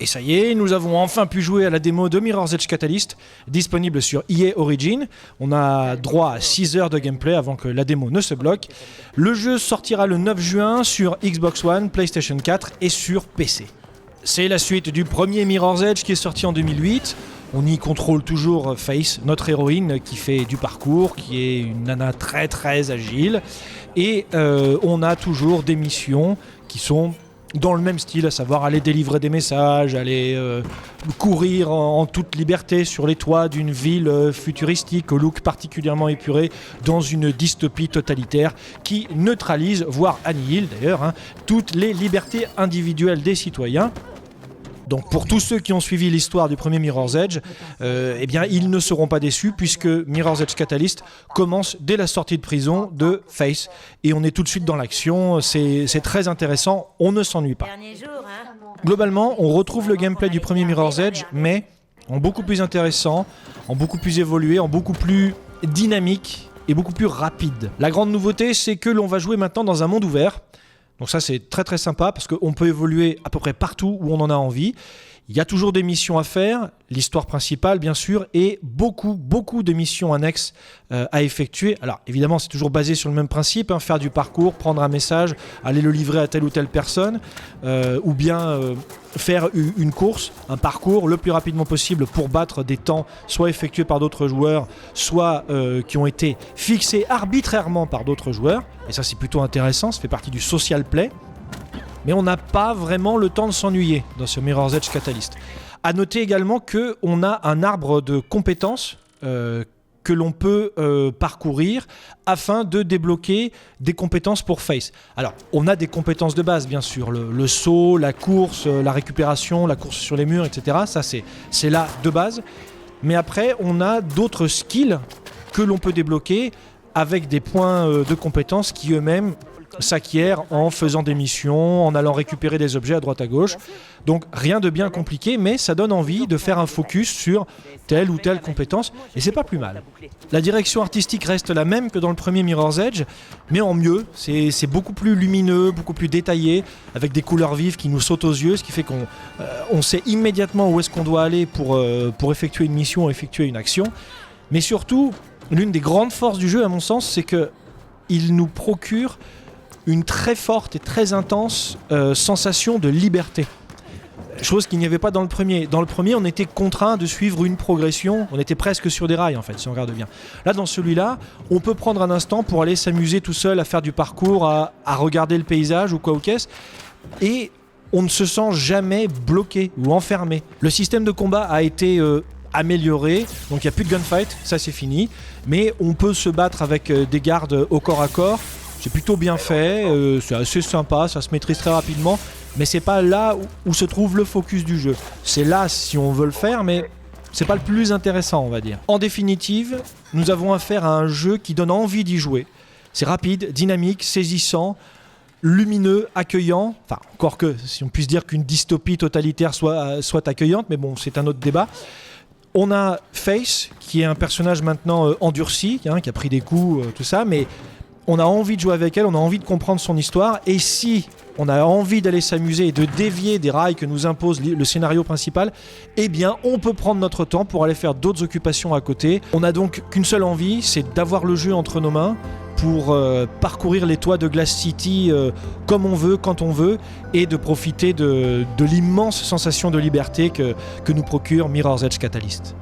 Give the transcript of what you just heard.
Et ça y est, nous avons enfin pu jouer à la démo de Mirror's Edge Catalyst, disponible sur EA Origin. On a droit à 6 heures de gameplay avant que la démo ne se bloque. Le jeu sortira le 9 juin sur Xbox One, PlayStation 4 et sur PC. C'est la suite du premier Mirror's Edge qui est sorti en 2008. On y contrôle toujours Faith, notre héroïne qui fait du parcours, qui est une nana très très agile. Et on a toujours des missions qui sont dans le même style, à savoir aller délivrer des messages, aller courir en toute liberté sur les toits d'une ville futuristique au look particulièrement épuré dans une dystopie totalitaire qui neutralise, voire annihile d'ailleurs, toutes les libertés individuelles des citoyens. Donc pour tous ceux qui ont suivi l'histoire du premier Mirror's Edge, eh bien ils ne seront pas déçus puisque Mirror's Edge Catalyst commence dès la sortie de prison de Faith et on est tout de suite dans l'action, c'est très intéressant, on ne s'ennuie pas. Globalement, on retrouve le gameplay du premier Mirror's Edge, mais en beaucoup plus intéressant, en beaucoup plus évolué, en beaucoup plus dynamique et beaucoup plus rapide. La grande nouveauté, c'est que l'on va jouer maintenant dans un monde ouvert. Donc ça c'est très très sympa parce qu'on peut évoluer à peu près partout où on en a envie. Il y a toujours des missions à faire, l'histoire principale bien sûr, et beaucoup de missions annexes à effectuer. Alors évidemment c'est toujours basé sur le même principe, faire du parcours, prendre un message, aller le livrer à telle ou telle personne, ou bien faire une course, un parcours le plus rapidement possible pour battre des temps soit effectués par d'autres joueurs, soit qui ont été fixés arbitrairement par d'autres joueurs. Et ça c'est plutôt intéressant, ça fait partie du social play. Mais on n'a pas vraiment le temps de s'ennuyer dans ce Mirror's Edge Catalyst. A noter également qu'on a un arbre de compétences que l'on peut parcourir afin de débloquer des compétences pour Faith. Alors, on a des compétences de base, bien sûr, le saut, la course, la récupération, la course sur les murs, etc. Ça, c'est là de base. Mais après, on a d'autres skills que l'on peut débloquer avec des points de compétences qui eux-mêmes s'acquièrent en faisant des missions, en allant récupérer des objets à droite à gauche. Donc rien de bien compliqué, mais ça donne envie de faire un focus sur telle ou telle compétence, et c'est pas plus mal. La direction artistique reste la même que dans le premier Mirror's Edge, mais en mieux, c'est beaucoup plus lumineux, beaucoup plus détaillé, avec des couleurs vives qui nous sautent aux yeux, ce qui fait qu'on sait immédiatement où est-ce qu'on doit aller pour effectuer une mission, effectuer une action. Mais surtout, l'une des grandes forces du jeu, à mon sens, c'est qu'il nous procure une très forte et très intense sensation de liberté. Chose qu'il n'y avait pas dans le premier. Dans le premier, on était contraint de suivre une progression, on était presque sur des rails en fait, si on regarde bien. Là, dans celui-là, on peut prendre un instant pour aller s'amuser tout seul à faire du parcours, à regarder le paysage ou quoi ou qu'est-ce, et on ne se sent jamais bloqué ou enfermé. Le système de combat a été amélioré, donc il n'y a plus de gunfight, ça c'est fini, mais on peut se battre avec des gardes au corps à corps. C'est plutôt bien fait, c'est assez sympa, ça se maîtrise très rapidement, mais c'est pas là où se trouve le focus du jeu. C'est là si on veut le faire, mais c'est pas le plus intéressant, on va dire. En définitive, nous avons affaire à un jeu qui donne envie d'y jouer. C'est rapide, dynamique, saisissant, lumineux, accueillant, enfin encore que si on puisse dire qu'une dystopie totalitaire soit accueillante, mais bon, c'est un autre débat. On a Faith, qui est un personnage maintenant endurci, qui a pris des coups, tout ça, mais on a envie de jouer avec elle, on a envie de comprendre son histoire, et si on a envie d'aller s'amuser et de dévier des rails que nous impose le scénario principal, eh bien on peut prendre notre temps pour aller faire d'autres occupations à côté. On n'a donc qu'une seule envie, c'est d'avoir le jeu entre nos mains pour parcourir les toits de Glass City comme on veut, quand on veut, et de profiter de l'immense sensation de liberté que nous procure Mirror's Edge Catalyst.